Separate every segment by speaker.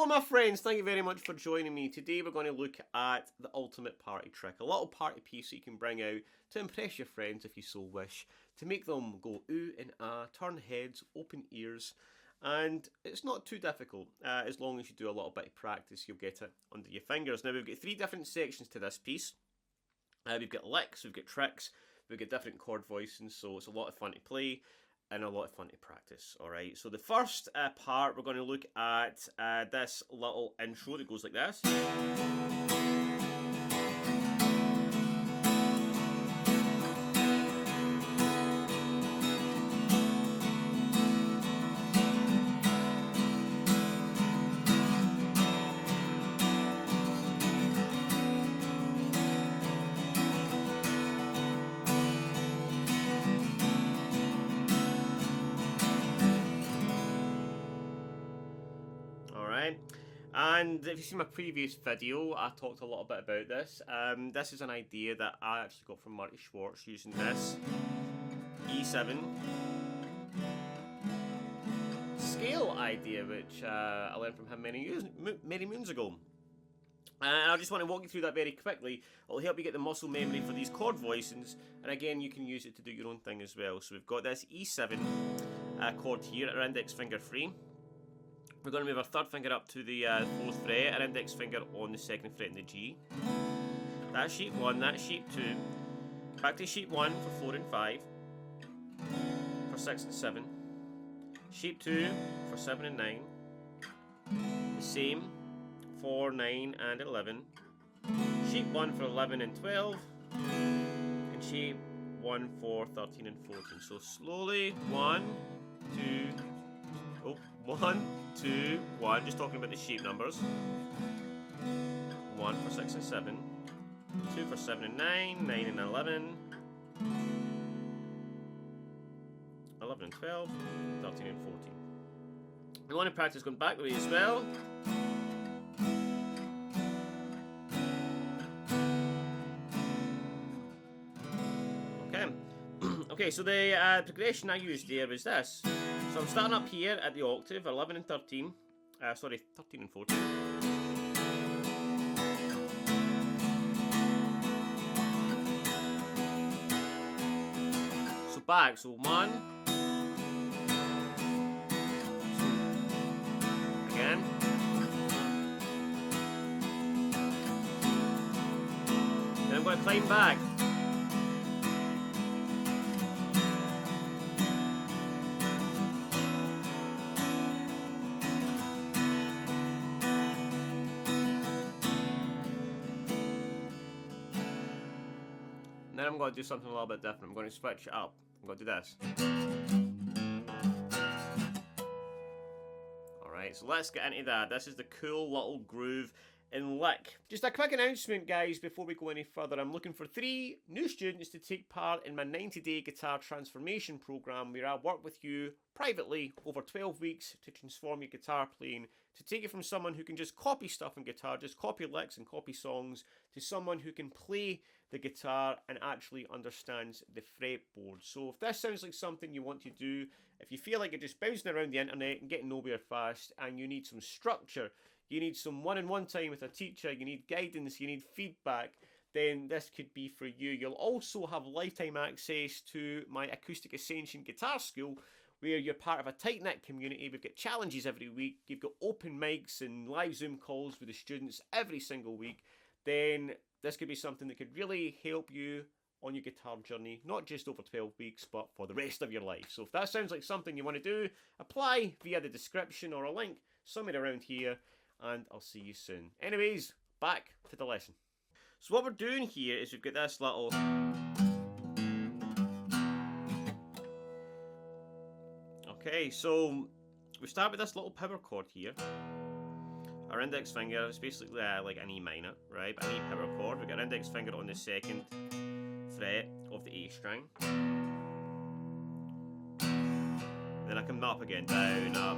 Speaker 1: Hello my friends, thank you very much for joining me. Today we're going to look at the ultimate party trick. A little party piece that you can bring out to impress your friends if you so wish. To make them go ooh and ah, turn heads, open ears. And it's not too difficult. As long as you do a little bit of practice, you'll get it under your fingers. Now we've got three different sections to this piece. We've got licks, we've got tricks, we've got different chord voicings, so it's a lot of fun to play. And a lot of fun to practice, alright? So the first part, we're going to look at this little intro that goes like this. And if you see my previous video, I talked a little bit about this. This is an idea that I actually got from Marty Schwartz using this E7 scale idea, which I learned from him many moons ago. And I just want to walk you through that very quickly. It'll help you get the muscle memory for these chord voicings, and again, you can use it to do your own thing as well. So we've got this E7 chord here, our index finger free. We're going to move our third finger up to the 4th fret, our index finger on the 2nd fret in the G. That's shape 1, that's shape 2. Back to shape 1 for 4 and 5. For 6 and 7. Shape 2 for 7 and 9. The same for 9 and 11. Shape 1 for 11 and 12. And shape 1 for 13 and 14. So slowly, 1, 2, oh, 1, 2, 1, just talking about the shape numbers. 1 for 6 and 7, 2 for 7 and 9, 9 and 11, 11 and 12, 13 and 14. We want to practice going back the way as well. Okay, okay, so the progression I used there was this. So I'm starting up here at the octave, 11 and 13, 13 and 14. So back, so 1, 2, again. Then I'm going to climb back. Then I'm going to do something a little bit different. I'm going to switch it up. I'm going to do this. Alright, so let's get into that. This is the cool little groove in lick. Just a quick announcement, guys, before we go any further. I'm looking for 3 new students to take part in my 90-day guitar transformation program, where I work with you privately over 12 weeks to transform your guitar playing, to take it from someone who can just copy stuff on guitar, just copy licks and copy songs, to someone who can play the guitar and actually understands the fretboard. So if this sounds like something you want to do, if you feel like you're just bouncing around the internet and getting nowhere fast, and you need some structure, you need some one-on-one time with a teacher, you need guidance, you need feedback, then this could be for you. You'll also have lifetime access to my Acoustic Ascension Guitar School, where you're part of a tight-knit community. We've got challenges every week. You've got open mics and live Zoom calls with the students every single week. Then this could be something that could really help you on your guitar journey, not just over 12 weeks, but for the rest of your life. So if that sounds like something you want to do, apply via the description or a link somewhere around here, and I'll see you soon. Anyways, back to the lesson. So what we're doing here is we've got this little... Okay, so we start with this little power chord here. Our index finger is basically like an E minor, right? An E power chord. We've got our index finger on the 2nd fret of the A string. Then I come up again, down, up.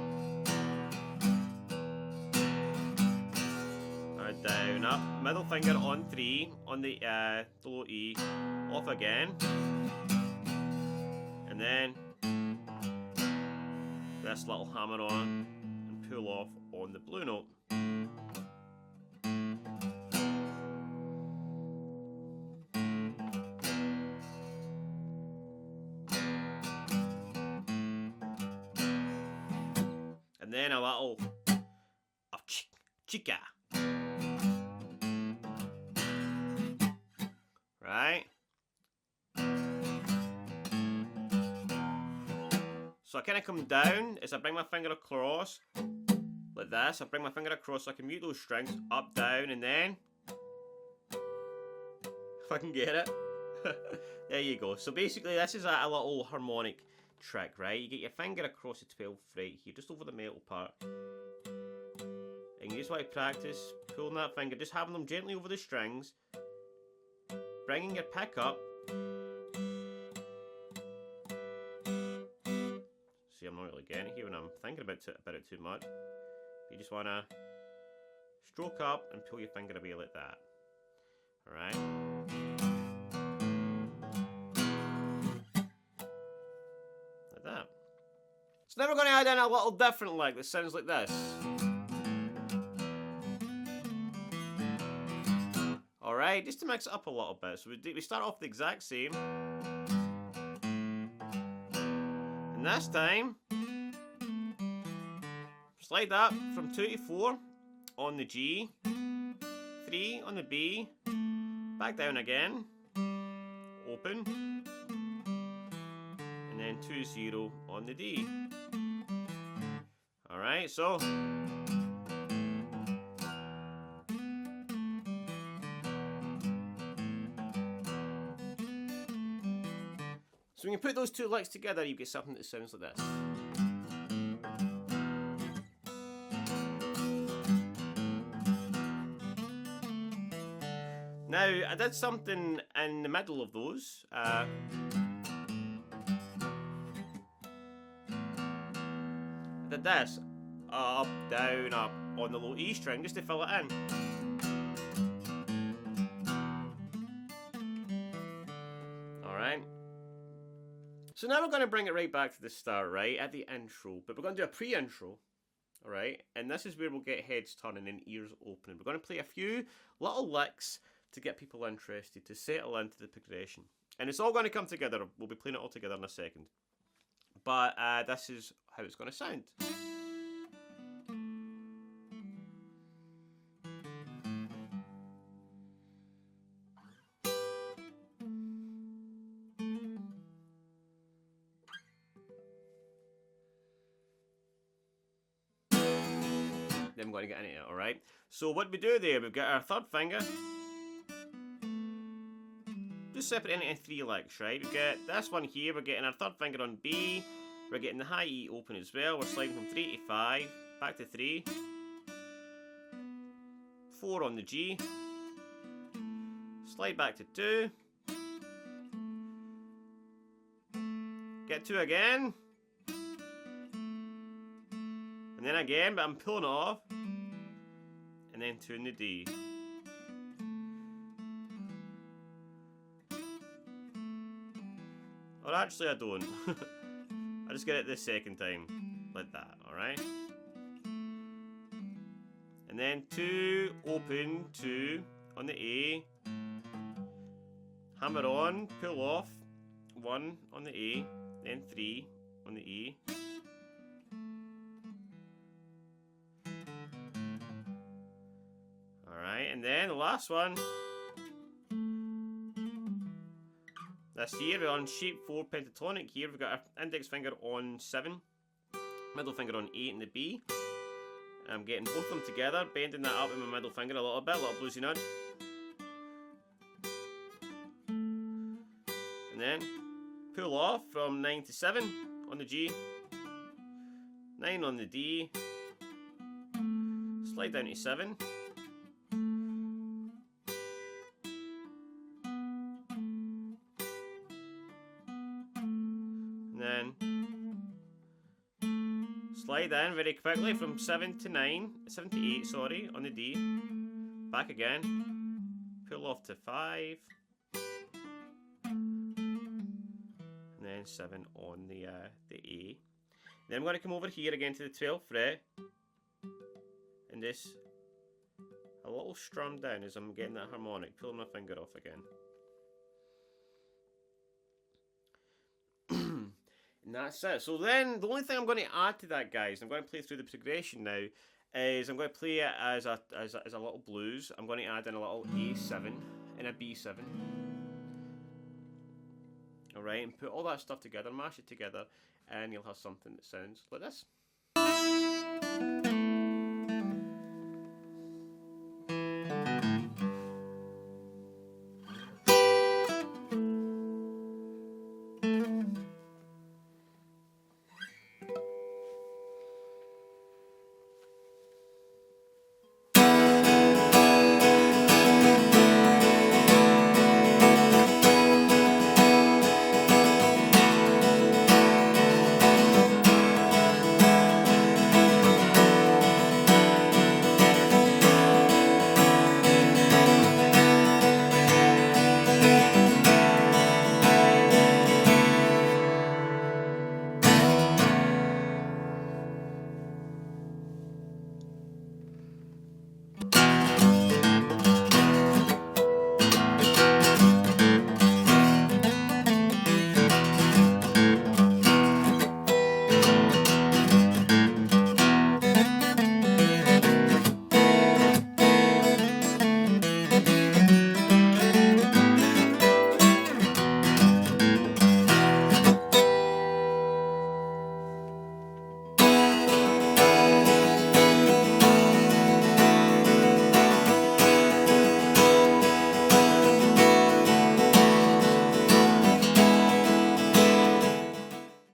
Speaker 1: Down, up. Middle finger on 3, on the low E. Off again. And then this little hammer on and pull off on the blue note. then a little chica. Right? So I kind of come down as I bring my finger across, like this. I bring my finger across so I can mute those strings, up, down, and then, if I can get it, there you go. So basically this is a little harmonic trick, right? You get your finger across the 12th fret here, just over the metal part. And you just want to practice pulling that finger, just having them gently over the strings, bringing your pick up. See, I'm not really getting it here when I'm thinking about it too much. You just want to stroke up and pull your finger away like that. Alright? Like that. So now we're going to add in a little different lick that sounds like this. Alright, just to mix it up a little bit. So we start off the exact same. And this time, slide up from 2 to 4 on the G, 3 on the B, back down again, open, and then 2 0 on the D. Alright, so when you put those two licks together, you get something that sounds like this. Now, I did something in the middle of those. I did this. Up, down, up on the low E string just to fill it in. Alright. So now we're going to bring it right back to the start, right, at the intro. But we're going to do a pre-intro. Alright, and this is where we'll get heads turning and ears opening. We're going to play a few little licks to get people interested, to settle into the progression. And it's all going to come together. We'll be playing it all together in a second. But this is how it's going to sound. Then we're going to get into it, alright? So what we do there, we've got our third finger. Just separate into 3 licks, right? We've got this one here, we're getting our third finger on B. We're getting the high E open as well. We're sliding from 3 to 5, back to 3. 4 on the G. Slide back to 2. Get 2 again. And then again, but I'm pulling it off. And then 2 in the D. Or actually I don't. I just get it the second time. Like that, alright? And then 2, open, 2 on the A. Hammer on, pull off, 1 on the A. Then 3 on the E. Alright, and then the last one. This here, we're on shape 4 pentatonic here. We've got our index finger on 7, middle finger on 8 in the B. I'm getting both of them together, bending that up with my middle finger a little bit, a little bluesy nudge. And then pull off from 9 to 7 on the G, 9 on the D, slide down to 7. Then slide in very quickly from 7 to 8, sorry, on the D. Back again. Pull off to 5. And then 7 on the A. Then I'm going to come over here again to the 12th fret. And just a little strum down as I'm getting that harmonic, pulling my finger off again. And that's it. So then, the only thing I'm going to add to that, guys, I'm going to play through the progression now, is I'm going to play it as a little blues. I'm going to add in a little A7 and a B7. Alright, and put all that stuff together, mash it together, and you'll have something that sounds like this.